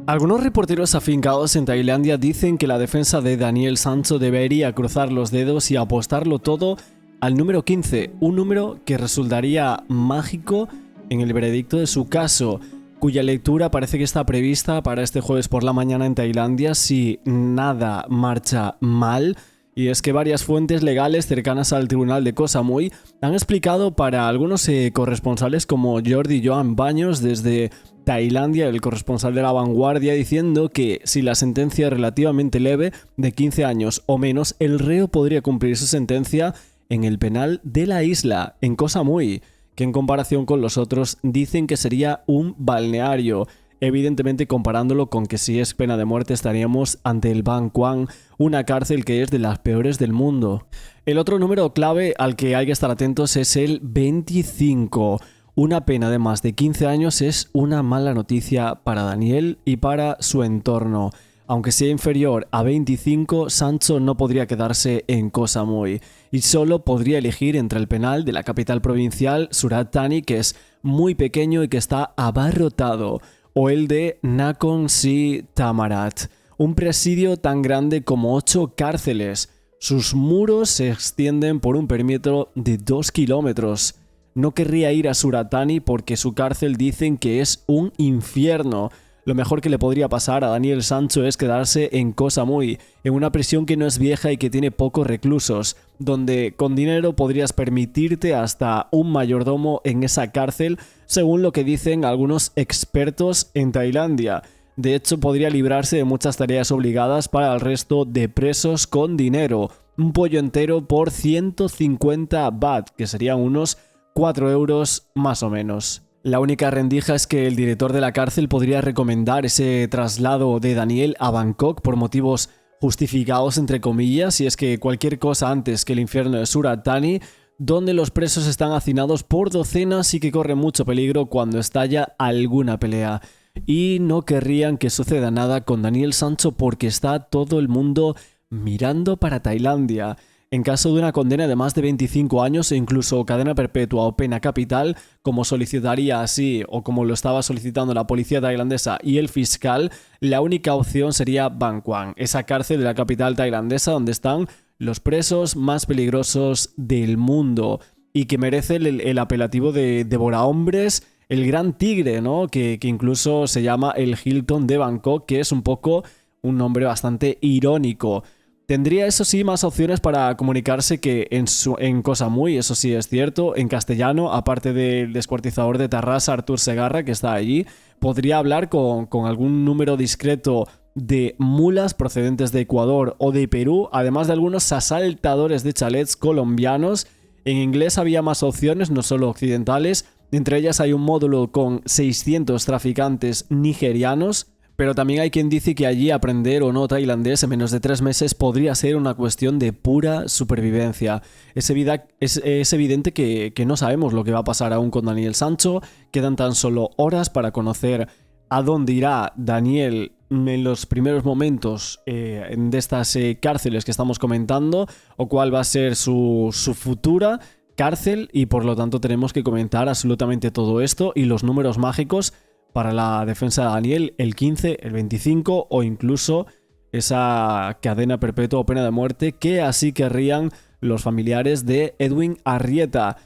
Algunos reporteros afincados en Tailandia dicen que la defensa de Daniel Sancho debería cruzar los dedos y apostarlo todo al número 15, un número que resultaría mágico en el veredicto de su caso, cuya lectura parece que está prevista para este jueves por la mañana en Tailandia si nada marcha mal. Y es que varias fuentes legales cercanas al tribunal de Koh Samui han explicado para algunos corresponsales como Jordi Joan Baños desde Tailandia, el corresponsal de La Vanguardia, diciendo que si la sentencia es relativamente leve, de 15 años o menos, el reo podría cumplir su sentencia en el penal de la isla, en Koh Samui, que en comparación con los otros dicen que sería un balneario. Evidentemente comparándolo con que si es pena de muerte estaríamos ante el Ban Quang, una cárcel que es de las peores del mundo. El otro número clave al que hay que estar atentos es el 25. Una pena de más de 15 años es una mala noticia para Daniel y para su entorno. Aunque sea inferior a 25, Sancho no podría quedarse en Koh Samui y solo podría elegir entre el penal de la capital provincial, Surat Thani, que es muy pequeño y que está abarrotado, o el de Nakhon Si Thammarat, un presidio tan grande como 8 cárceles. Sus muros se extienden por un perímetro de 2 kilómetros. No querría ir a Surat Thani porque su cárcel dicen que es un infierno. Lo mejor que le podría pasar a Daniel Sancho es quedarse en Koh Samui, en una prisión que no es vieja y que tiene pocos reclusos, donde con dinero podrías permitirte hasta un mayordomo en esa cárcel, según lo que dicen algunos expertos en Tailandia. De hecho, podría librarse de muchas tareas obligadas para el resto de presos con dinero. Un pollo entero por 150 baht, que serían unos 4 euros más o menos. La única rendija es que el director de la cárcel podría recomendar ese traslado de Daniel a Bangkok por motivos justificados entre comillas, y es que cualquier cosa antes que el infierno de Surat Thani, donde los presos están hacinados por docenas y que corre mucho peligro cuando estalla alguna pelea. Y no querrían que suceda nada con Daniel Sancho porque está todo el mundo mirando para Tailandia. En caso de una condena de más de 25 años e incluso cadena perpetua o pena capital, como solicitaría así o como lo estaba solicitando la policía tailandesa y el fiscal, la única opción sería Ban Quang, esa cárcel de la capital tailandesa donde están los presos más peligrosos del mundo y que merece el apelativo de devorahombres, el gran tigre, ¿no? Que incluso se llama el Hilton de Bangkok, que es un poco un nombre bastante irónico. Tendría, eso sí, más opciones para comunicarse que en Koh Samui, eso sí es cierto, en castellano, aparte del descuartizador de Tarrasa, Artur Segarra, que está allí, podría hablar con algún número discreto de mulas procedentes de Ecuador o de Perú, además de algunos asaltadores de chalets colombianos. En inglés había más opciones, no solo occidentales, entre ellas hay un módulo con 600 traficantes nigerianos. Pero también hay quien dice que allí aprender o no tailandés en menos de 3 meses podría ser una cuestión de pura supervivencia. Es evidente que no sabemos lo que va a pasar aún con Daniel Sancho. Quedan tan solo horas para conocer a dónde irá Daniel en los primeros momentos de estas cárceles que estamos comentando, o cuál va a ser su futura cárcel, y por lo tanto tenemos que comentar absolutamente todo esto y los números mágicos para la defensa de Daniel, el 15, el 25 o incluso esa cadena perpetua o pena de muerte que así querrían los familiares de Edwin Arrieta.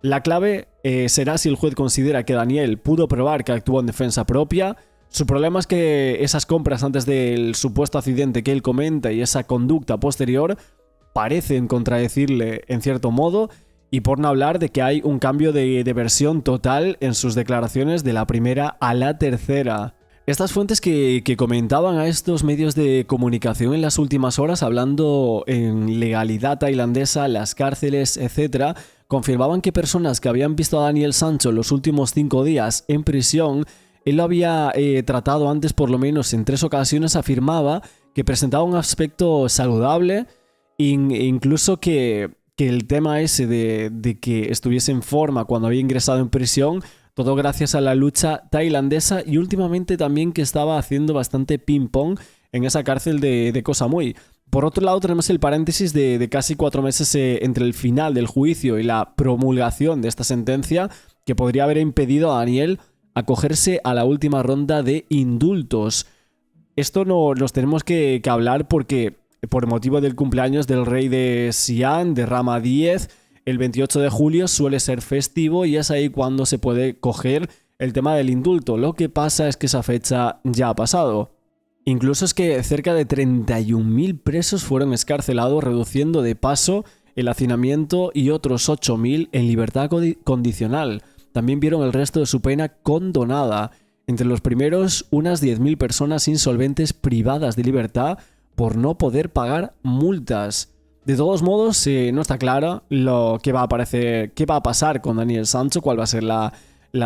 La clave será si el juez considera que Daniel pudo probar que actuó en defensa propia. Su problema es que esas compras antes del supuesto accidente que él comenta y esa conducta posterior parecen contradecirle en cierto modo. Y por no hablar de que hay un cambio de versión total en sus declaraciones de la primera a la tercera. Estas fuentes que comentaban a estos medios de comunicación en las últimas horas, hablando en legalidad tailandesa, las cárceles, etc., confirmaban que personas que habían visto a Daniel Sancho los últimos 5 días en prisión, él lo había tratado antes por lo menos en 3 ocasiones, afirmaba que presentaba un aspecto saludable e incluso que el tema ese de que estuviese en forma cuando había ingresado en prisión, todo gracias a la lucha tailandesa, y últimamente también que estaba haciendo bastante ping-pong en esa cárcel de Koh Samui. Por otro lado, tenemos el paréntesis de casi 4 meses entre el final del juicio y la promulgación de esta sentencia, que podría haber impedido a Daniel acogerse a la última ronda de indultos. esto no nos tenemos que hablar porque por motivo del cumpleaños del rey de Xi'an, de Rama X, el 28 de julio suele ser festivo y es ahí cuando se puede coger el tema del indulto. Lo que pasa es que esa fecha ya ha pasado. Incluso es que cerca de 31.000 presos fueron excarcelados, reduciendo de paso el hacinamiento, y otros 8.000 en libertad condicional. También vieron el resto de su pena condonada. Entre los primeros, unas 10.000 personas insolventes privadas de libertad por no poder pagar multas. De todos modos, no está claro qué va a pasar con Daniel Sancho, cuál va a ser la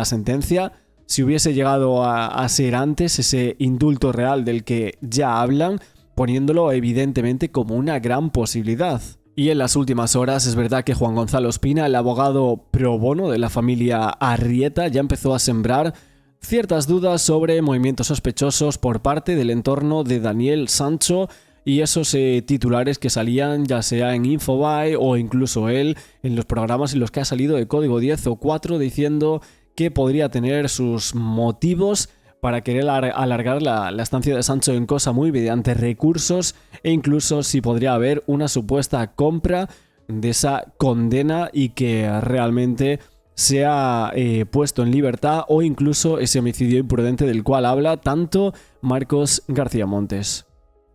sentencia. Si hubiese llegado a ser antes ese indulto real del que ya hablan, poniéndolo evidentemente como una gran posibilidad. Y en las últimas horas es verdad que Juan Gonzalo Espina, el abogado pro bono de la familia Arrieta, ya empezó a sembrar ciertas dudas sobre movimientos sospechosos por parte del entorno de Daniel Sancho y esos titulares que salían ya sea en Infobae o incluso él en los programas en los que ha salido de Código 10 o 4 diciendo que podría tener sus motivos para querer alargar la estancia de Sancho en Cosa Muy mediante recursos, e incluso si podría haber una supuesta compra de esa condena y que realmente sea puesto en libertad, o incluso ese homicidio imprudente del cual habla tanto Marcos García Montes.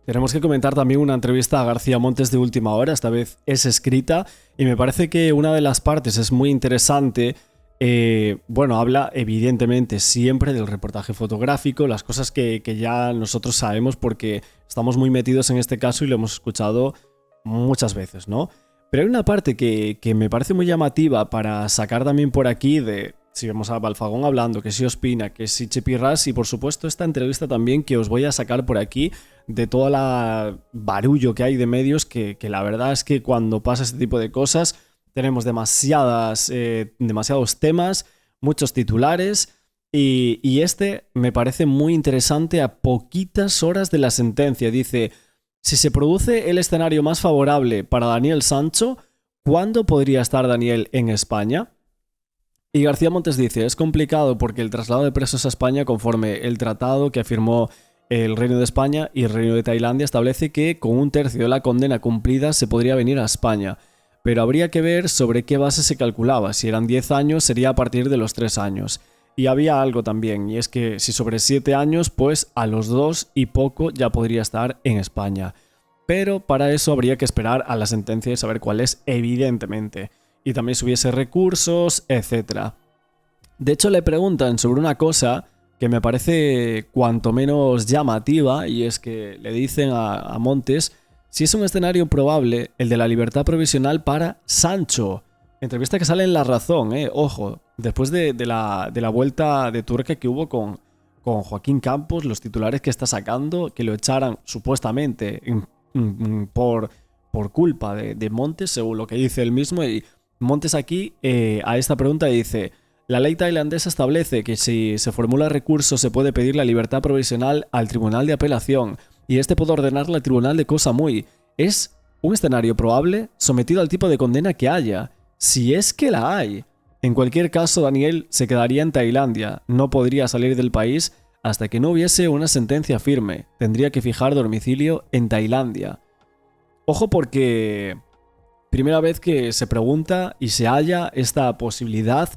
Tenemos que comentar también una entrevista a García Montes de última hora, esta vez es escrita, y me parece que una de las partes es muy interesante. Habla evidentemente siempre del reportaje fotográfico, las cosas que ya nosotros sabemos porque estamos muy metidos en este caso y lo hemos escuchado muchas veces, ¿no? Pero hay una parte que me parece muy llamativa para sacar también por aquí de, si vemos a Balfagón hablando, que si Ospina, que si Chepirras, y por supuesto esta entrevista también que os voy a sacar por aquí de todo el barullo que hay de medios, que la verdad es que cuando pasa este tipo de cosas tenemos demasiados temas, muchos titulares, y este me parece muy interesante a poquitas horas de la sentencia. Dice, si se produce el escenario más favorable para Daniel Sancho, ¿cuándo podría estar Daniel en España? Y García Montes dice, es complicado porque el traslado de presos a España, conforme el tratado que firmó el Reino de España y el Reino de Tailandia, establece que con 1/3 de la condena cumplida se podría venir a España. Pero habría que ver sobre qué base se calculaba. Si eran 10 años, sería a partir de los 3 años. Y había algo también, y es que si sobre 7 años, pues a los 2 y poco ya podría estar en España. Pero para eso habría que esperar a la sentencia y saber cuál es, evidentemente. Y también si hubiese recursos, etc. De hecho, le preguntan sobre una cosa que me parece cuanto menos llamativa, y es que le dicen a Montes si es un escenario probable el de la libertad provisional para Sancho. Entrevista que sale en La Razón, ojo, después de la vuelta de tuerca que hubo con Joaquín Campos, los titulares que está sacando, que lo echaran supuestamente por culpa de Montes, según lo que dice él mismo. Y Montes aquí a esta pregunta dice, la ley tailandesa establece que si se formula recurso se puede pedir la libertad provisional al Tribunal de Apelación, y este puede ordenarla al Tribunal de Cosa Muy. Es un escenario probable sometido al tipo de condena que haya, si es que la hay. En cualquier caso, Daniel se quedaría en Tailandia, no podría salir del país hasta que no hubiese una sentencia firme, tendría que fijar domicilio en Tailandia. Ojo porque primera vez que se pregunta y se halla esta posibilidad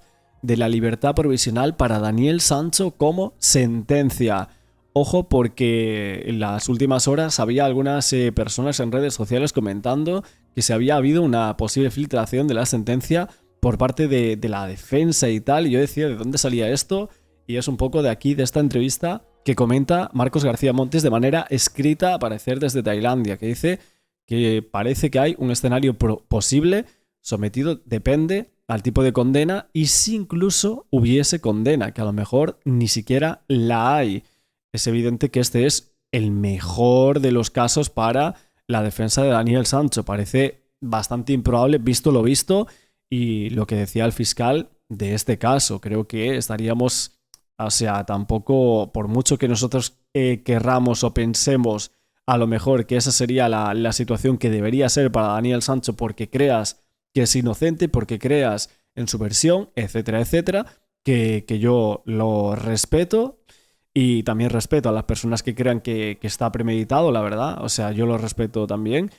de la libertad provisional para Daniel Sancho como sentencia. Ojo porque en las últimas horas había algunas personas en redes sociales comentando que se había habido una posible filtración de la sentencia por parte de la defensa y tal, y yo decía, ¿de dónde salía esto? Y es un poco de aquí, de esta entrevista que comenta Marcos García Montes de manera escrita, a parecer desde Tailandia, que dice que parece que hay un escenario posible sometido, depende al tipo de condena, y si incluso hubiese condena, que a lo mejor ni siquiera la hay. Es evidente que este es el mejor de los casos para la defensa de Daniel Sancho. Parece bastante improbable, visto lo visto, y lo que decía el fiscal de este caso. Creo que estaríamos, o sea, tampoco, por mucho que nosotros querramos o pensemos a lo mejor que esa sería la situación que debería ser para Daniel Sancho porque creas que es inocente, porque creas en su versión, etcétera, etcétera, que yo lo respeto. Y también respeto a las personas que crean que está premeditado, la verdad. O sea, yo lo respeto también.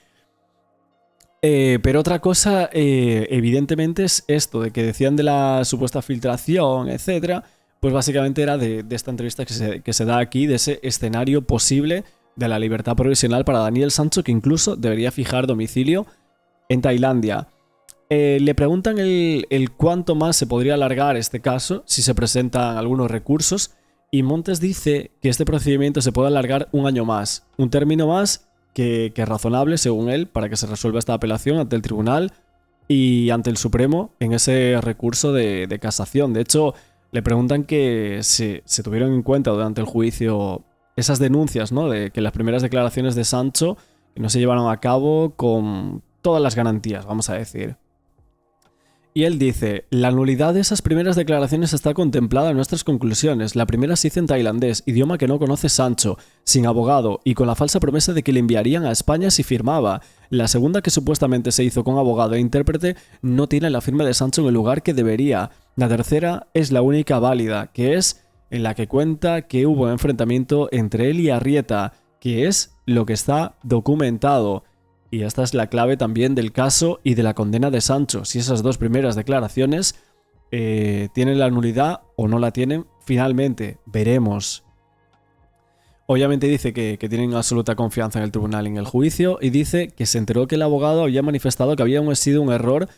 Pero otra cosa, evidentemente, es esto, de que decían de la supuesta filtración, etcétera. Pues básicamente era de esta entrevista que se da aquí, de ese escenario posible de la libertad provisional para Daniel Sancho, que incluso debería fijar domicilio en Tailandia. Le preguntan el cuánto más se podría alargar este caso si se presentan algunos recursos, y Montes dice que este procedimiento se puede alargar un año más, un término más que razonable, según él, para que se resuelva esta apelación ante el tribunal y ante el Supremo en ese recurso de casación. De hecho, le preguntan que se tuvieron en cuenta durante el juicio esas denuncias, ¿no?, de que las primeras declaraciones de Sancho no se llevaron a cabo con todas las garantías, vamos a decir. Y él dice: la nulidad de esas primeras declaraciones está contemplada en nuestras conclusiones. La primera se hizo en tailandés, idioma que no conoce Sancho, sin abogado y con la falsa promesa de que le enviarían a España si firmaba. La segunda, que supuestamente se hizo con abogado e intérprete, no tiene la firma de Sancho en el lugar que debería. La tercera es la única válida, que es en la que cuenta que hubo enfrentamiento entre él y Arrieta, que es lo que está documentado. Y esta es la clave también del caso y de la condena de Sancho. Si esas dos primeras declaraciones tienen la nulidad o no la tienen, finalmente veremos. Obviamente dice que tienen absoluta confianza en el tribunal y en el juicio, y dice que se enteró que el abogado había manifestado que había sido un error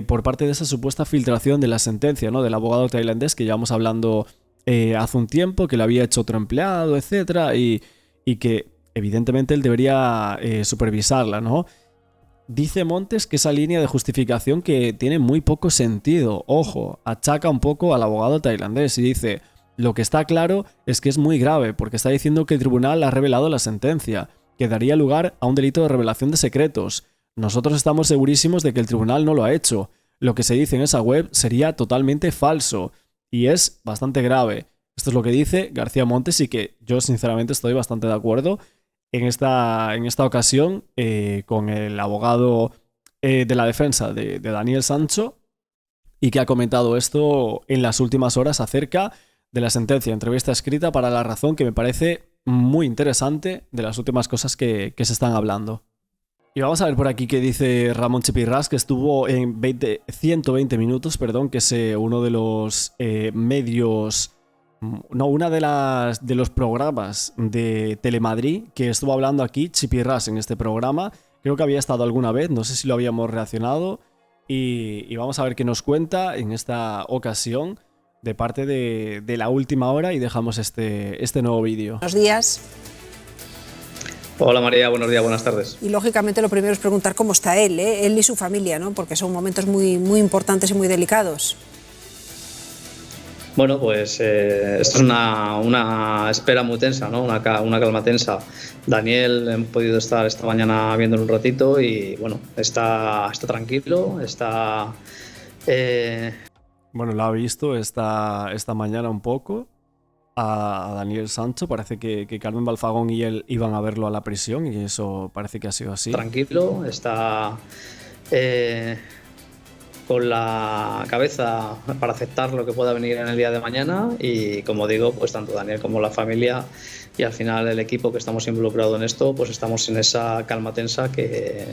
por parte de esa supuesta filtración de la sentencia, ¿no?, del abogado tailandés, que llevamos hablando hace un tiempo, que lo había hecho otro empleado, etc. Y que evidentemente él debería supervisarla, ¿no? Dice Montes que esa línea de justificación que tiene muy poco sentido. Ojo, achaca un poco al abogado tailandés y dice: lo que está claro es que es muy grave, porque está diciendo que el tribunal ha revelado la sentencia, que daría lugar a un delito de revelación de secretos. Nosotros estamos segurísimos de que el tribunal no lo ha hecho. Lo que se dice en esa web sería totalmente falso, y es bastante grave. Esto es lo que dice García Montes, y que yo sinceramente estoy bastante de acuerdo en esta ocasión con el abogado de la defensa de Daniel Sancho, y que ha comentado esto en las últimas horas acerca de la sentencia. Entrevista escrita para La Razón, que me parece muy interesante, de las últimas cosas que se están hablando. Y vamos a ver por aquí qué dice Ramón Chipirras, que estuvo en 120 minutos, que es uno de los medios... No, una de los programas de Telemadrid que estuvo hablando aquí Chipirras en este programa. Creo que había estado alguna vez, no sé si lo habíamos reaccionado, y vamos a ver qué nos cuenta en esta ocasión de parte de La Última Hora, y dejamos este nuevo vídeo. Buenos días. Hola María, buenos días, buenas tardes. Y lógicamente lo primero es preguntar cómo está él y su familia, ¿no?, porque son momentos muy, muy importantes y muy delicados. Bueno, pues esto es una espera muy tensa, ¿no? Una calma tensa. Daniel, hemos podido estar esta mañana viéndolo un ratito y bueno, está tranquilo, está... Bueno, lo ha visto esta mañana un poco a Daniel Sancho. Parece que Carmen Balfagón y él iban a verlo a la prisión, y eso parece que ha sido así. Tranquilo, está... con la cabeza para aceptar lo que pueda venir en el día de mañana, y como digo, pues tanto Daniel como la familia y al final el equipo que estamos involucrados en esto, pues estamos en esa calma tensa que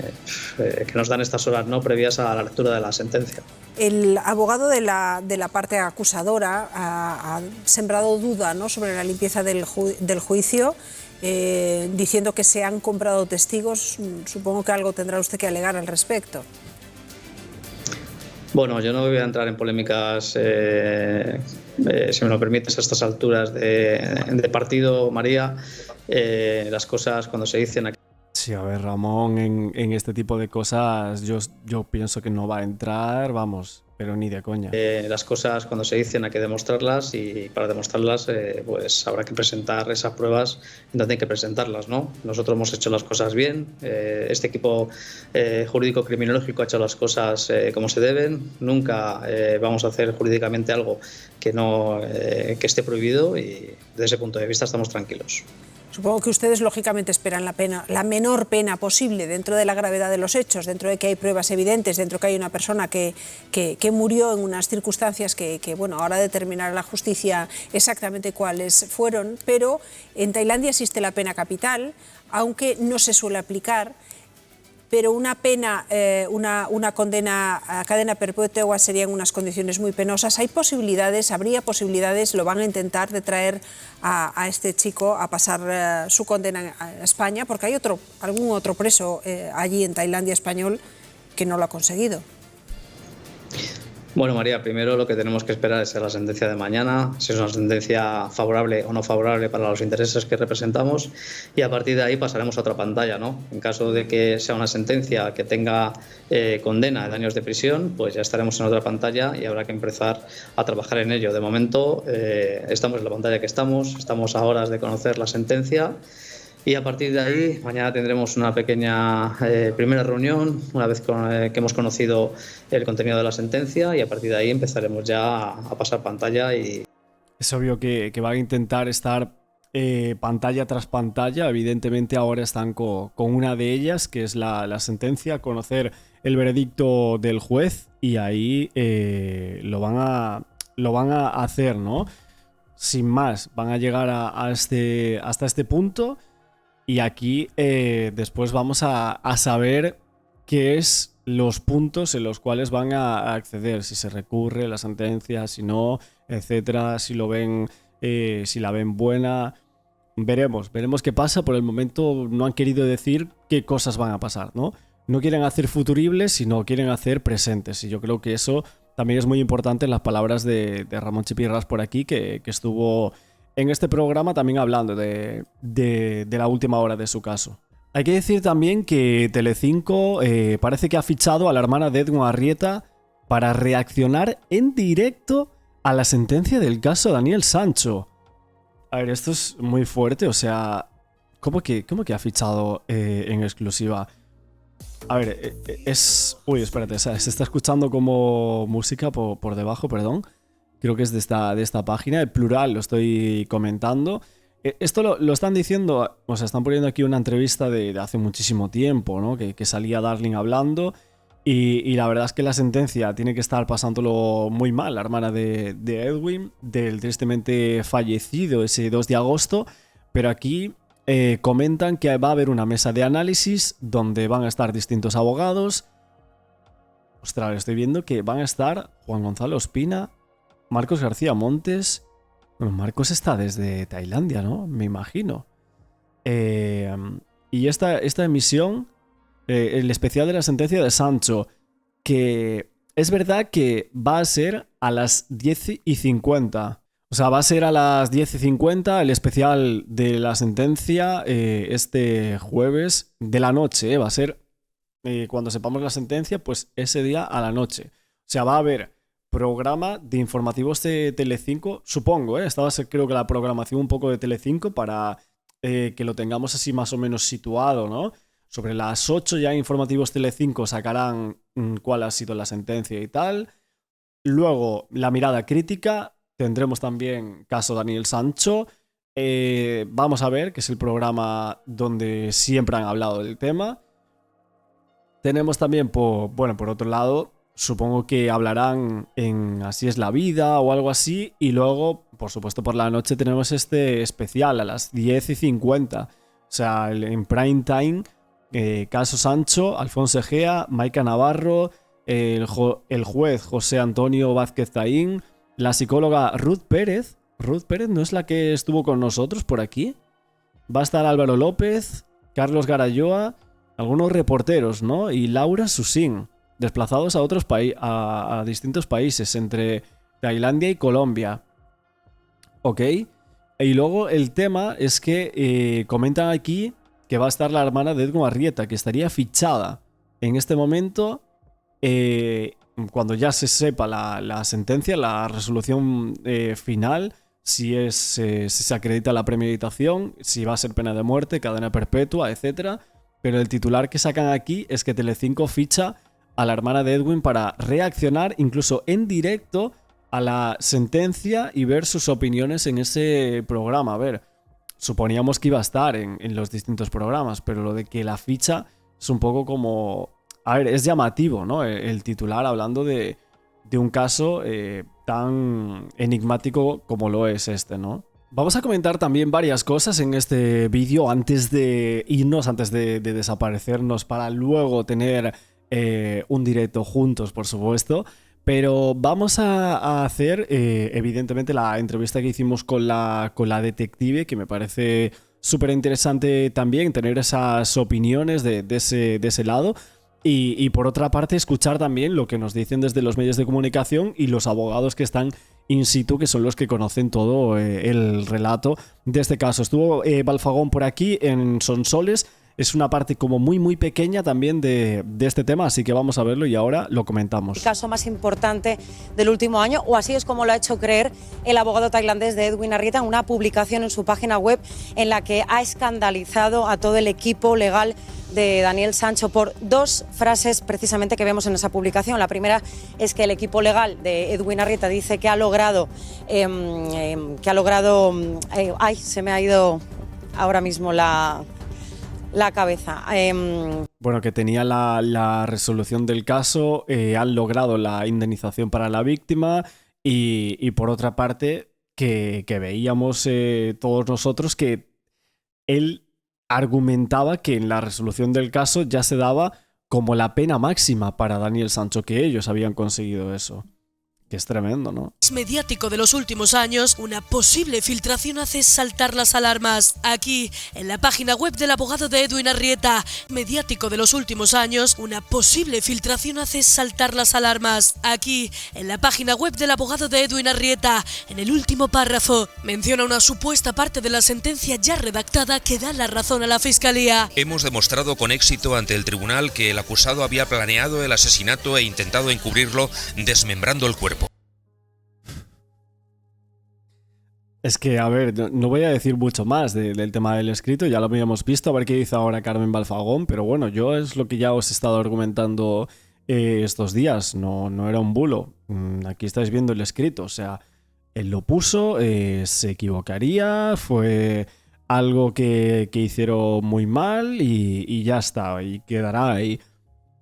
nos dan estas horas, ¿no?, previas a la lectura de la sentencia. El abogado de la parte acusadora ha sembrado duda, ¿no?, sobre la limpieza del juicio, diciendo que se han comprado testigos. Supongo que algo tendrá usted que alegar al respecto. Bueno, yo no voy a entrar en polémicas, si me lo permites, a estas alturas de partido, María. Las cosas cuando se dicen aquí... Sí, a ver, Ramón, en este tipo de cosas yo pienso que no va a entrar, vamos, pero ni de coña. Las cosas cuando se dicen hay que demostrarlas, y para demostrarlas pues habrá que presentar esas pruebas donde hay que presentarlas, ¿no? Nosotros hemos hecho las cosas bien, este equipo jurídico criminológico ha hecho las cosas como se deben. Nunca vamos a hacer jurídicamente algo que esté prohibido, y desde ese punto de vista estamos tranquilos. Supongo que ustedes lógicamente esperan la menor pena posible dentro de la gravedad de los hechos, dentro de que hay pruebas evidentes, dentro de que hay una persona que murió en unas circunstancias que bueno, ahora determinará la justicia exactamente cuáles fueron, pero en Tailandia existe la pena capital, aunque no se suele aplicar. Pero una pena, una condena a cadena perpetua serían unas condiciones muy penosas. Hay posibilidades, habría posibilidades, lo van a intentar, de traer a este chico a pasar su condena a España, porque hay algún otro preso allí en Tailandia español que no lo ha conseguido. Bueno, María, primero lo que tenemos que esperar es la sentencia de mañana, si es una sentencia favorable o no favorable para los intereses que representamos, y a partir de ahí pasaremos a otra pantalla, ¿no? En caso de que sea una sentencia que tenga condena de años de prisión, pues ya estaremos en otra pantalla y habrá que empezar a trabajar en ello. De momento estamos en la pantalla que estamos a horas de conocer la sentencia. Y a partir de ahí, mañana tendremos una pequeña primera reunión, una vez que hemos conocido el contenido de la sentencia, y a partir de ahí empezaremos ya a pasar pantalla. Es obvio que van a intentar estar pantalla tras pantalla. Evidentemente ahora están con una de ellas, que es la sentencia, conocer el veredicto del juez, y ahí lo van a hacer, ¿no? Sin más, van a llegar hasta este punto. Y aquí después vamos a saber qué es los puntos en los cuales van a acceder, si se recurre la sentencia, si no, etcétera, si la ven buena. Veremos qué pasa. Por el momento no han querido decir qué cosas van a pasar, ¿no? No quieren hacer futuribles, sino quieren hacer presentes. Y yo creo que eso también es muy importante en las palabras de Ramón Chipirras por aquí, que estuvo en este programa también hablando de la última hora de su caso. Hay que decir también que Telecinco parece que ha fichado a la hermana de Edwin Arrieta para reaccionar en directo a la sentencia del caso Daniel Sancho. A ver, esto es muy fuerte, o sea, ¿cómo que ha fichado en exclusiva? A ver, Uy, espérate, se está escuchando como música por debajo, perdón. Creo que es de esta página, el plural lo estoy comentando. Esto lo están diciendo, o sea, están poniendo aquí una entrevista de hace muchísimo tiempo, ¿no? Que salía Darling hablando, y la verdad es que la sentencia tiene que estar pasándolo muy mal, la hermana de Edwin, del tristemente fallecido ese 2 de agosto, pero aquí comentan que va a haber una mesa de análisis donde van a estar distintos abogados. Ostras, estoy viendo que van a estar Juan Gonzalo Ospina, Marcos García Montes. Bueno, Marcos está desde Tailandia, ¿no? Me imagino. Y esta emisión, el especial de la sentencia de Sancho, que es verdad que va a ser a las 10:50. O sea, va a ser a las 10:50 el especial de la sentencia este jueves de la noche. Va a ser cuando sepamos la sentencia, pues ese día a la noche. O sea, va a haber programa de informativos de Telecinco, supongo, esta va a ser, creo que, la programación un poco de Telecinco para que lo tengamos así más o menos situado, ¿no? Sobre las 8 ya informativos Telecinco sacarán cuál ha sido la sentencia y tal. Luego, la mirada crítica, tendremos también caso Daniel Sancho. Vamos a ver, que es el programa donde siempre han hablado del tema. Tenemos también, por otro lado, supongo que hablarán en Así es la vida o algo así. Y luego, por supuesto, por la noche tenemos este especial a las 10:50. O sea, en prime time, caso Sancho, Alfonso Egea, Maika Navarro, el juez José Antonio Vázquez Taín, la psicóloga Ruth Pérez. Ruth Pérez no es la que estuvo con nosotros por aquí. Va a estar Álvaro López, Carlos Garayoa, algunos reporteros, ¿no? Y Laura Susín, desplazados a otros a distintos países, entre Tailandia y Colombia. ¿Ok? Y luego el tema es que comentan aquí que va a estar la hermana de Edwin Arrieta, que estaría fichada en este momento, cuando ya se sepa la sentencia, la resolución final, si se acredita la premeditación, si va a ser pena de muerte, cadena perpetua, etc. Pero el titular que sacan aquí es que Telecinco ficha a la hermana de Edwin para reaccionar incluso en directo a la sentencia y ver sus opiniones en ese programa. A ver, suponíamos que iba a estar en los distintos programas, pero lo de que la ficha es un poco como... A ver, es llamativo, ¿no? El titular hablando de un caso tan enigmático como lo es este, ¿no? Vamos a comentar también varias cosas en este vídeo antes de irnos, antes de desaparecernos, para luego tener un directo juntos, por supuesto. Pero vamos a hacer, evidentemente, la entrevista que hicimos con la detective, que me parece súper interesante también tener esas opiniones de ese lado. Y por otra parte, escuchar también lo que nos dicen desde los medios de comunicación y los abogados que están in situ, que son los que conocen todo el relato de este caso. Estuvo Balfagón por aquí en Sonsoles. Es una parte como muy pequeña también de este tema, así que vamos a verlo y ahora lo comentamos. El caso más importante del último año, o así es como lo ha hecho creer el abogado tailandés de Edwin Arrieta en una publicación en su página web en la que ha escandalizado a todo el equipo legal de Daniel Sancho por dos frases precisamente que vemos en esa publicación. La primera es que el equipo legal de Edwin Arrieta dice que ha logrado... ay, se me ha ido ahora mismo la cabeza. Bueno, que tenía la resolución del caso, han logrado la indemnización para la víctima y por otra parte que veíamos todos nosotros que él argumentaba que en la resolución del caso ya se daba como la pena máxima para Daniel Sancho, que ellos habían conseguido eso. Que es tremendo, ¿no? Mediático de los últimos años, una posible filtración hace saltar las alarmas. Aquí, en la página web del abogado de Edwin Arrieta, mediático de los últimos años, una posible filtración hace saltar las alarmas. Aquí, en la página web del abogado de Edwin Arrieta, en el último párrafo, menciona una supuesta parte de la sentencia ya redactada que da la razón a la Fiscalía. Hemos demostrado con éxito ante el tribunal que el acusado había planeado el asesinato e intentado encubrirlo desmembrando el cuerpo. Es que, a ver, no voy a decir mucho más del tema del escrito, ya lo habíamos visto, a ver qué dice ahora Carmen Balfagón, pero bueno, yo es lo que ya os he estado argumentando estos días, no era un bulo. Aquí estáis viendo el escrito, o sea, él lo puso, se equivocaría, fue algo que hicieron muy mal y ya está, y quedará ahí.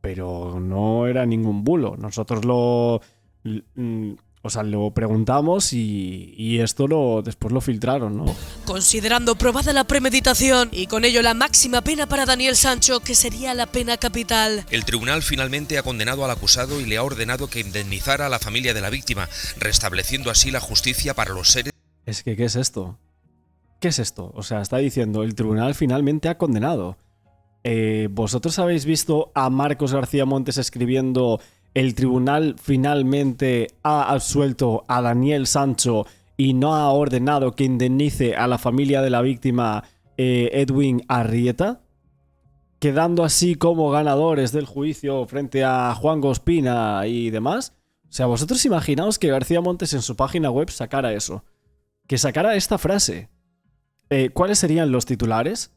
Pero no era ningún bulo, nosotros lo preguntamos y esto después lo filtraron, ¿no? Considerando probada la premeditación y con ello la máxima pena para Daniel Sancho, que sería la pena capital. El tribunal finalmente ha condenado al acusado y le ha ordenado que indemnizara a la familia de la víctima, restableciendo así la justicia para los seres... Es que, ¿qué es esto? ¿Qué es esto? O sea, está diciendo, el tribunal finalmente ha condenado. ¿Vosotros habéis visto a Marcos García Montes escribiendo... El tribunal finalmente ha absuelto a Daniel Sancho y no ha ordenado que indemnice a la familia de la víctima Edwin Arrieta, quedando así como ganadores del juicio frente a Juan Ospina y demás? O sea, vosotros imaginaos que García Montes en su página web sacara eso, que sacara esta frase. ¿Cuáles serían los titulares?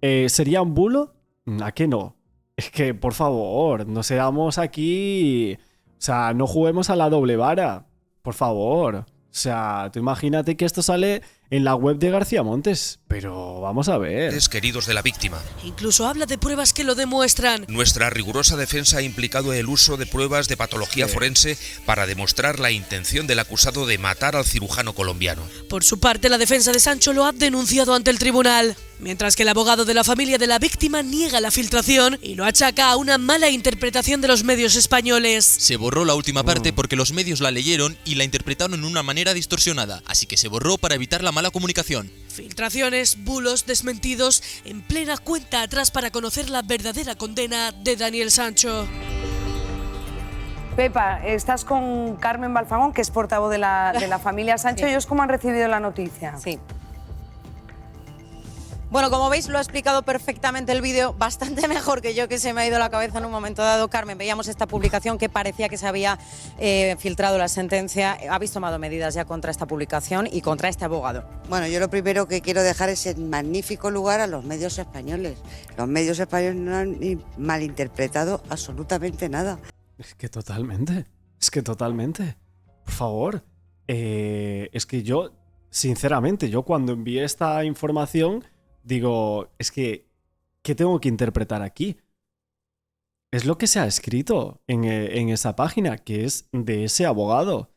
¿Sería un bulo? ¿A qué no? Es que, por favor, no seamos aquí... O sea, no juguemos a la doble vara. Por favor. O sea, tú imagínate que esto sale en la web de García Montes. Pero vamos a ver. queridos de la víctima. Incluso habla de pruebas que lo demuestran. Nuestra rigurosa defensa ha implicado el uso de pruebas de patología forense para demostrar la intención del acusado de matar al cirujano colombiano. Por su parte, la defensa de Sancho lo ha denunciado ante el tribunal, mientras que el abogado de la familia de la víctima niega la filtración y lo achaca a una mala interpretación de los medios españoles. Se borró la última parte porque los medios la leyeron y la interpretaron en una manera distorsionada, así que se borró para evitar la mala comunicación. Filtraciones, bulos, desmentidos, en plena cuenta atrás para conocer la verdadera condena de Daniel Sancho. Pepa, estás con Carmen Balfagón, que es portavoz de la familia Sancho. Sí. ¿Ellos cómo han recibido la noticia? Sí. Bueno, como veis, lo ha explicado perfectamente el vídeo, bastante mejor que yo, que se me ha ido la cabeza en un momento dado. Carmen, veíamos esta publicación que parecía que se había filtrado la sentencia. ¿Habéis tomado medidas ya contra esta publicación y contra este abogado? Bueno, yo lo primero que quiero dejar es en magnífico lugar a los medios españoles. Los medios españoles no han ni malinterpretado absolutamente nada. Es que totalmente. Por favor. Es que yo sinceramente, yo cuando envié esta información, digo, es que, ¿qué tengo que interpretar aquí? Es lo que se ha escrito en esa página, que es de ese abogado.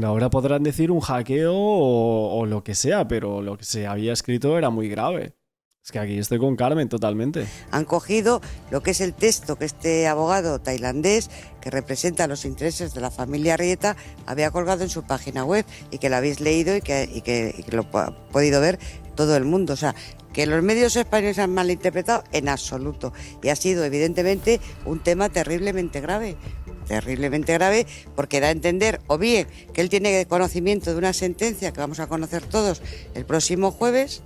Ahora podrán decir un hackeo o lo que sea, pero lo que se había escrito era muy grave. Es que aquí estoy con Carmen totalmente. Han cogido lo que es el texto que este abogado tailandés, que representa los intereses de la familia Arrieta, había colgado en su página web y que lo habéis leído y que lo ha podido ver todo el mundo. O sea, que los medios españoles han malinterpretado en absoluto. Y ha sido evidentemente un tema terriblemente grave, porque da a entender o bien que él tiene conocimiento de una sentencia que vamos a conocer todos el próximo jueves,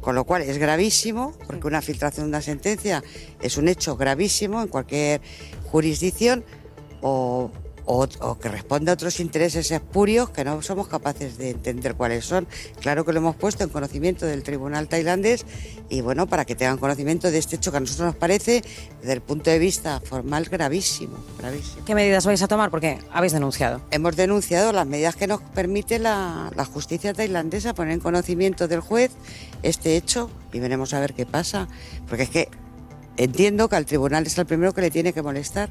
con lo cual es gravísimo, porque una filtración de una sentencia es un hecho gravísimo en cualquier jurisdicción, o que responde a otros intereses espurios que no somos capaces de entender cuáles son. Claro que lo hemos puesto en conocimiento del tribunal tailandés y bueno, para que tengan conocimiento de este hecho que a nosotros nos parece, desde el punto de vista formal, gravísimo. ¿Qué medidas vais a tomar? Porque habéis denunciado. Hemos denunciado las medidas que nos permite la justicia tailandesa, poner en conocimiento del juez este hecho y veremos a ver qué pasa, porque es que entiendo que al tribunal es el primero que le tiene que molestar,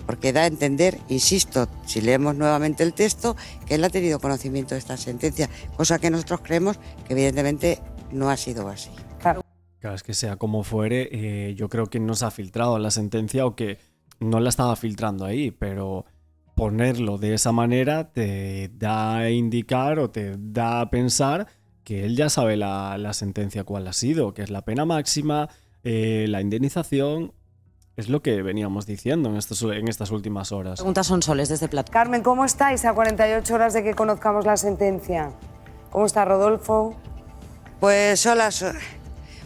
porque da a entender, insisto, si leemos nuevamente el texto, que él ha tenido conocimiento de esta sentencia, cosa que nosotros creemos que evidentemente no ha sido así. Claro, es que sea como fuere, yo creo que no se ha filtrado la sentencia o que no la estaba filtrando ahí, pero ponerlo de esa manera te da a indicar o te da a pensar que él ya sabe la sentencia cuál ha sido, que es la pena máxima, la indemnización. Es lo que veníamos diciendo en estas últimas horas. Preguntas son soles desde Plato. Carmen, ¿cómo estáis a 48 horas de que conozcamos la sentencia? ¿Cómo está Rodolfo? Pues hola,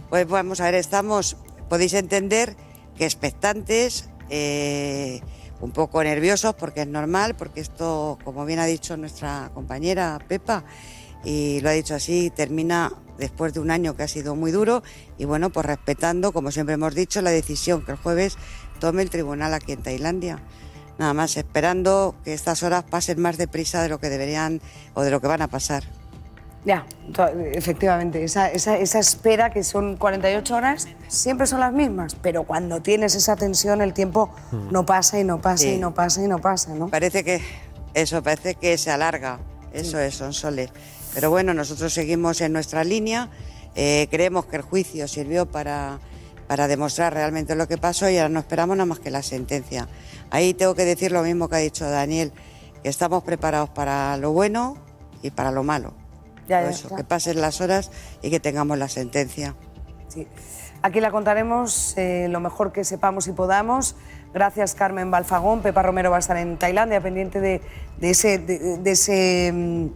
pues vamos a ver, podéis entender que expectantes, un poco nerviosos, porque es normal, porque esto, como bien ha dicho nuestra compañera Pepa, y lo ha dicho así, termina después de un año que ha sido muy duro y bueno, pues respetando, como siempre hemos dicho, la decisión que el jueves tome el tribunal aquí en Tailandia. Nada más esperando que estas horas pasen más deprisa de lo que deberían o de lo que van a pasar. Ya, efectivamente, esa espera que son 48 horas siempre son las mismas, pero cuando tienes esa tensión el tiempo no pasa y no pasa y no pasa y no pasa, ¿no? Parece que se alarga, eso es, son soles. Pero bueno, nosotros seguimos en nuestra línea, creemos que el juicio sirvió para demostrar realmente lo que pasó y ahora no esperamos nada más que la sentencia. Ahí tengo que decir lo mismo que ha dicho Daniel, que estamos preparados para lo bueno y para lo malo. Eso, que pasen las horas y que tengamos la sentencia. Sí. Aquí la contaremos lo mejor que sepamos y podamos. Gracias, Carmen Balfagón. Pepa Romero va a estar en Tailandia pendiente de ese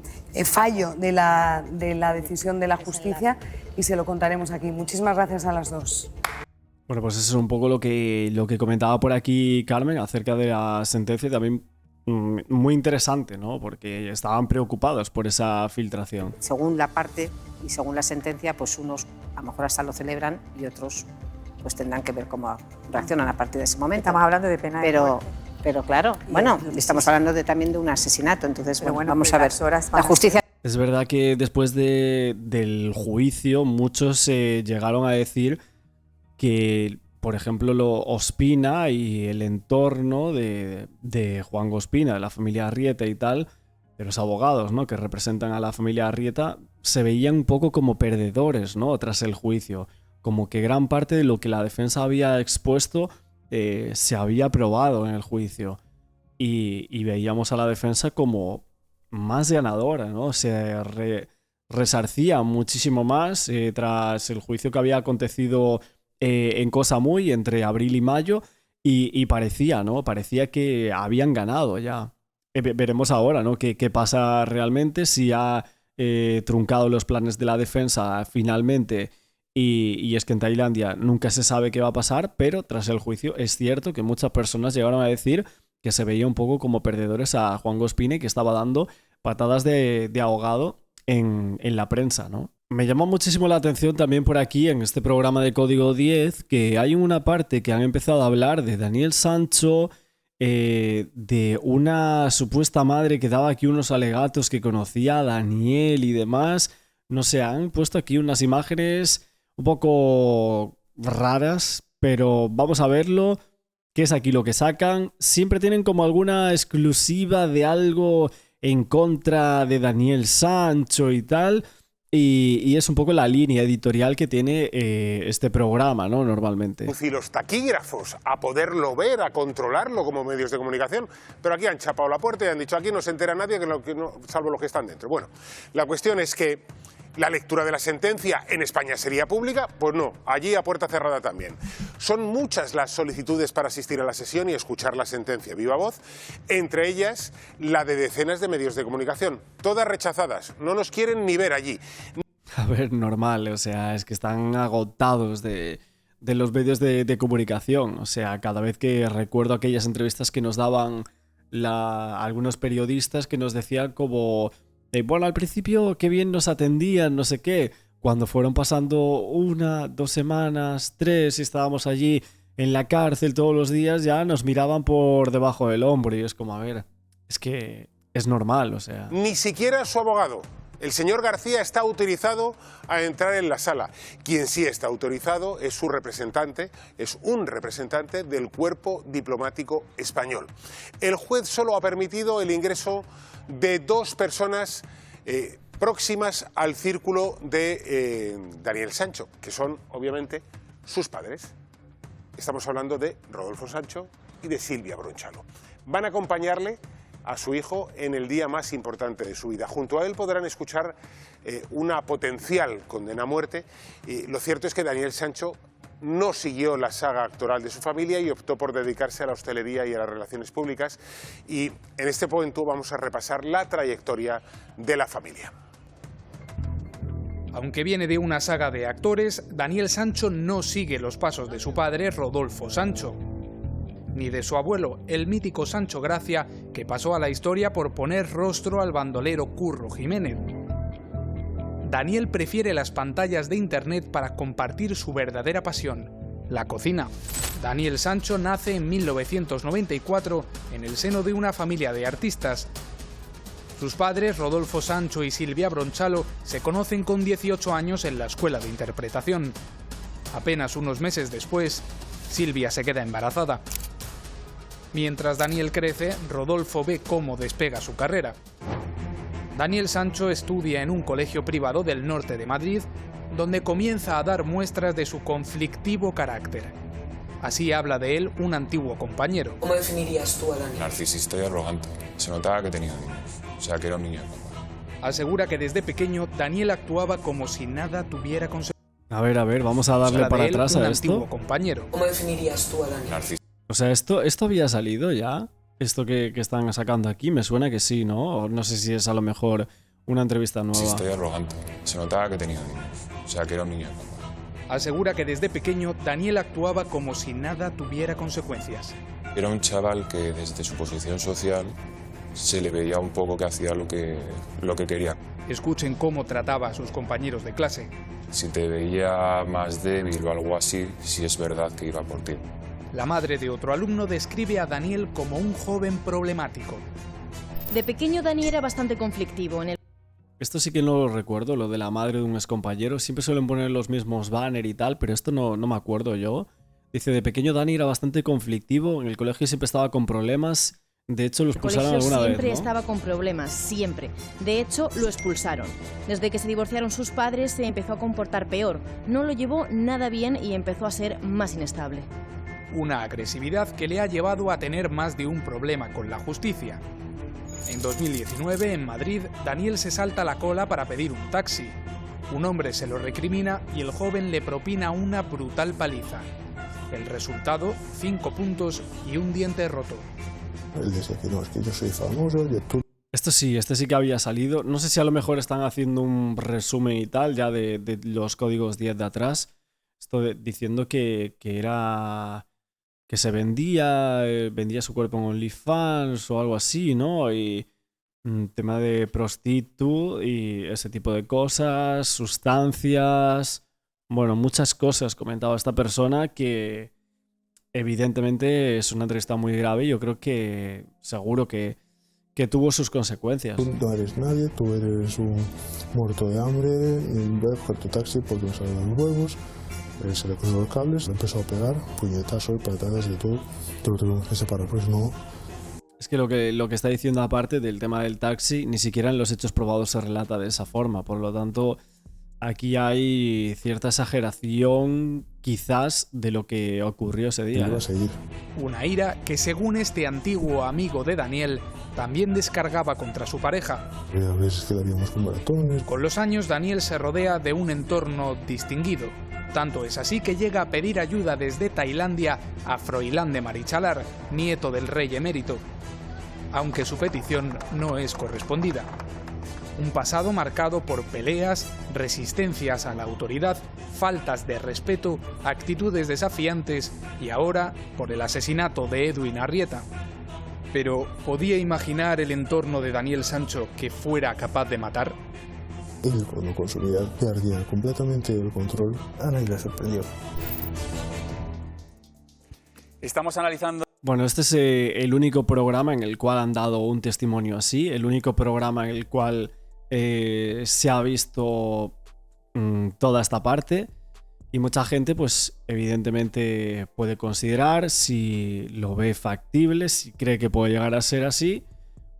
fallo de la decisión de la justicia y se lo contaremos aquí. Muchísimas gracias a las dos. Bueno, pues eso es un poco lo que comentaba por aquí Carmen acerca de la sentencia, también muy interesante, ¿no? Porque estaban preocupados por esa filtración. Según la parte y según la sentencia, pues unos a lo mejor hasta lo celebran y otros pues tendrán que ver cómo reaccionan a partir de ese momento. Estamos hablando de pena de muerte. Pero claro, bueno, estamos hablando también de un asesinato, entonces bueno, vamos a ver. La justicia... Es verdad que después del juicio muchos llegaron a decir que, por ejemplo, Ospina y el entorno de Juan Ospina, de la familia Arrieta y tal, de los abogados, ¿no?, que representan a la familia Arrieta, se veían un poco como perdedores, ¿no?, tras el juicio. Como que gran parte de lo que la defensa había expuesto se había probado en el juicio. Y veíamos a la defensa como más ganadora, ¿no? Se resarcía muchísimo más tras el juicio que había acontecido en Koh Samui entre abril y mayo y parecía, ¿no? Parecía que habían ganado ya. Veremos ahora, ¿no? ¿Qué pasa realmente? Si ha truncado los planes de la defensa finalmente. Y es que en Tailandia nunca se sabe qué va a pasar, pero tras el juicio es cierto que muchas personas llegaron a decir que se veía un poco como perdedores a Juan Ospina y que estaba dando patadas de ahogado en la prensa, ¿no? Me llama muchísimo la atención también por aquí, en este programa de Código 10, que hay una parte que han empezado a hablar de Daniel Sancho, de una supuesta madre que daba aquí unos alegatos que conocía a Daniel y demás. No sé, han puesto aquí unas imágenes un poco raras, pero vamos a verlo. ¿Qué es aquí lo que sacan? Siempre tienen como alguna exclusiva de algo en contra de Daniel Sancho y tal. Y es un poco la línea editorial que tiene este programa, ¿no? Normalmente. Y los taquígrafos, a poderlo ver, a controlarlo como medios de comunicación, pero aquí han chapado la puerta y han dicho, aquí no se entera nadie, salvo los que están dentro. Bueno, la cuestión es que la lectura de la sentencia en España sería pública, pues no, allí a puerta cerrada también. Son muchas las solicitudes para asistir a la sesión y escuchar la sentencia viva voz, entre ellas la de decenas de medios de comunicación, todas rechazadas, no nos quieren ni ver allí. A ver, normal, o sea, es que están agotados de los medios de comunicación, o sea, cada vez que recuerdo aquellas entrevistas que nos daban algunos periodistas que nos decían como... bueno, al principio qué bien nos atendían, no sé qué. Cuando fueron pasando 1, 2 semanas, 3 y estábamos allí en la cárcel todos los días, ya nos miraban por debajo del hombro y es como, a ver, es que es normal, o sea... Ni siquiera su abogado. El señor García está autorizado a entrar en la sala. Quien sí está autorizado es su representante, es un representante del cuerpo diplomático español. El juez solo ha permitido el ingreso de 2 personas próximas al círculo de Daniel Sancho, que son obviamente sus padres. Estamos hablando de Rodolfo Sancho y de Silvia Bronchalo. Van a acompañarle a su hijo en el día más importante de su vida. Junto a él podrán escuchar una potencial condena a muerte. Lo cierto es que Daniel Sancho no siguió la saga actoral de su familia y optó por dedicarse a la hostelería y a las relaciones públicas. Y en este momento vamos a repasar la trayectoria de la familia. Aunque viene de una saga de actores, Daniel Sancho no sigue los pasos de su padre, Rodolfo Sancho, ni de su abuelo, el mítico Sancho Gracia, que pasó a la historia por poner rostro al bandolero Curro Jiménez. Daniel prefiere las pantallas de internet para compartir su verdadera pasión, la cocina. Daniel Sancho nace en 1994 en el seno de una familia de artistas. Sus padres, Rodolfo Sancho y Silvia Bronchalo, se conocen con 18 años en la escuela de interpretación. Apenas unos meses después, Silvia se queda embarazada. Mientras Daniel crece, Rodolfo ve cómo despega su carrera. Daniel Sancho estudia en un colegio privado del norte de Madrid, donde comienza a dar muestras de su conflictivo carácter. Así habla de él un antiguo compañero. ¿Cómo definirías tú a Daniel? Narcisista y arrogante. Se notaba que tenía niños, o sea que era un niño. Asegura que desde pequeño Daniel actuaba como si nada tuviera consecuencias. A ver, vamos a darle para atrás a esto. Compañero. ¿Cómo definirías tú a Daniel? O sea, ¿esto había salido ya? ¿Esto que están sacando aquí? Me suena que sí, ¿no? O no sé si es a lo mejor una entrevista nueva. Narcisista y arrogante. Se notaba que tenía niños, o sea que era un niño. Asegura que desde pequeño Daniel actuaba como si nada tuviera consecuencias. Era un chaval que desde su posición social se le veía un poco que hacía lo que quería. Escuchen cómo trataba a sus compañeros de clase. Si te veía más débil o algo así, sí es verdad que iba por ti. La madre de otro alumno describe a Daniel como un joven problemático. De pequeño Dani era bastante conflictivo. Esto sí que no lo recuerdo, lo de la madre de un excompañero. Siempre suelen poner los mismos banners y tal, pero esto no me acuerdo yo. Dice, de pequeño Dani era bastante conflictivo, en el colegio siempre estaba con problemas. De hecho, lo expulsaron alguna vez, ¿no? Siempre estaba con problemas, siempre. De hecho, lo expulsaron. Desde que se divorciaron sus padres, se empezó a comportar peor. No lo llevó nada bien y empezó a ser más inestable. Una agresividad que le ha llevado a tener más de un problema con la justicia. En 2019, en Madrid, Daniel se salta la cola para pedir un taxi. Un hombre se lo recrimina y el joven le propina una brutal paliza. El resultado, 5 puntos y un diente roto. Él dice que no, es que yo soy famoso, Este sí que había salido. No sé si a lo mejor están haciendo un resumen y tal, ya de los códigos 10 de atrás. Diciendo que era... que se vendía su cuerpo en OnlyFans o algo así, ¿no? Y tema de prostituta y ese tipo de cosas, sustancias... Bueno, muchas cosas comentaba esta persona que evidentemente es una entrevista muy grave y yo creo que seguro que tuvo sus consecuencias. Tú no eres nadie, tú eres un muerto de hambre, y voy a coger tu taxi porque me salen los huevos. Se le cruzó los cables, le empezó a pegar, puñetazos, patadas y todo. Pero tuvimos que separar, pues no. Es que lo que está diciendo aparte del tema del taxi, ni siquiera en los hechos probados se relata de esa forma. Por lo tanto, aquí hay cierta exageración quizás de lo que ocurrió ese día. Una ira que, según este antiguo amigo de Daniel, también descargaba contra su pareja. A veces quedaríamos con maratones. Con los años, Daniel se rodea de un entorno distinguido. Tanto es así que llega a pedir ayuda desde Tailandia a Froilán de Marichalar, nieto del rey emérito, aunque su petición no es correspondida. Un pasado marcado por peleas, resistencias a la autoridad, faltas de respeto, actitudes desafiantes y ahora por el asesinato de Edwin Arrieta. Pero, ¿podía imaginar el entorno de Daniel Sancho que fuera capaz de matar? Él, cuando consumía, perdía completamente el control. A nadie le sorprendió. Estamos analizando... Bueno, este es el único programa en el cual han dado un testimonio así, el único programa en el cual se ha visto toda esta parte, y mucha gente pues evidentemente puede considerar si lo ve factible, si cree que puede llegar a ser así,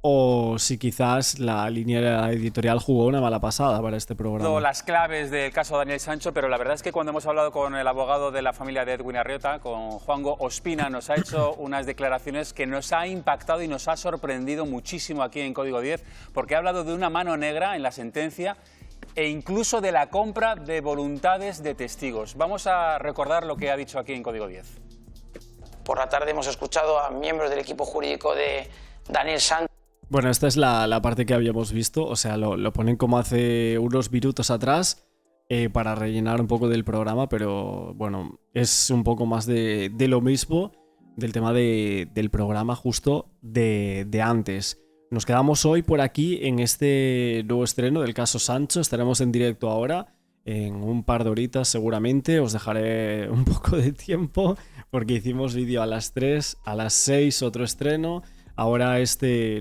o si quizás la línea editorial jugó una mala pasada para este programa. Las claves del caso Daniel Sancho, pero la verdad es que cuando hemos hablado con el abogado de la familia de Edwin Arrieta, con Juanjo Ospina, nos ha hecho unas declaraciones que nos ha impactado y nos ha sorprendido muchísimo aquí en Código 10, porque ha hablado de una mano negra en la sentencia e incluso de la compra de voluntades de testigos. Vamos a recordar lo que ha dicho aquí en Código 10. Por la tarde hemos escuchado a miembros del equipo jurídico de Daniel Sancho. Bueno, esta es la parte que habíamos visto, o sea, lo ponen como hace unos minutos atrás para rellenar un poco del programa, pero bueno, es un poco más de lo mismo del tema del programa justo de antes. Nos quedamos hoy por aquí en este nuevo estreno del caso Sancho, estaremos en directo ahora, en un par de horitas seguramente, os dejaré un poco de tiempo porque hicimos vídeo a las 3, a las 6 otro estreno. Ahora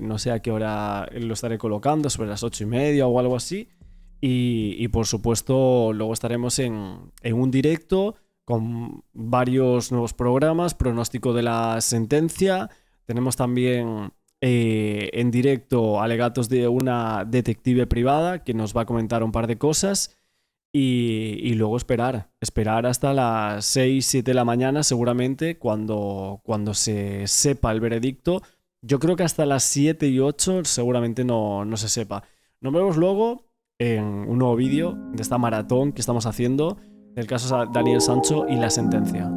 no sé a qué hora lo estaré colocando, sobre las 8:30 o algo así. Y por supuesto luego estaremos en un directo con varios nuevos programas, pronóstico de la sentencia. Tenemos también en directo alegatos de una detective privada que nos va a comentar un par de cosas. Y luego esperar hasta las 6, 7 de la mañana seguramente cuando se sepa el veredicto. Yo creo que hasta las 7 y 8 seguramente no se sepa. Nos vemos luego en un nuevo vídeo de esta maratón que estamos haciendo del caso Daniel Sancho y la sentencia.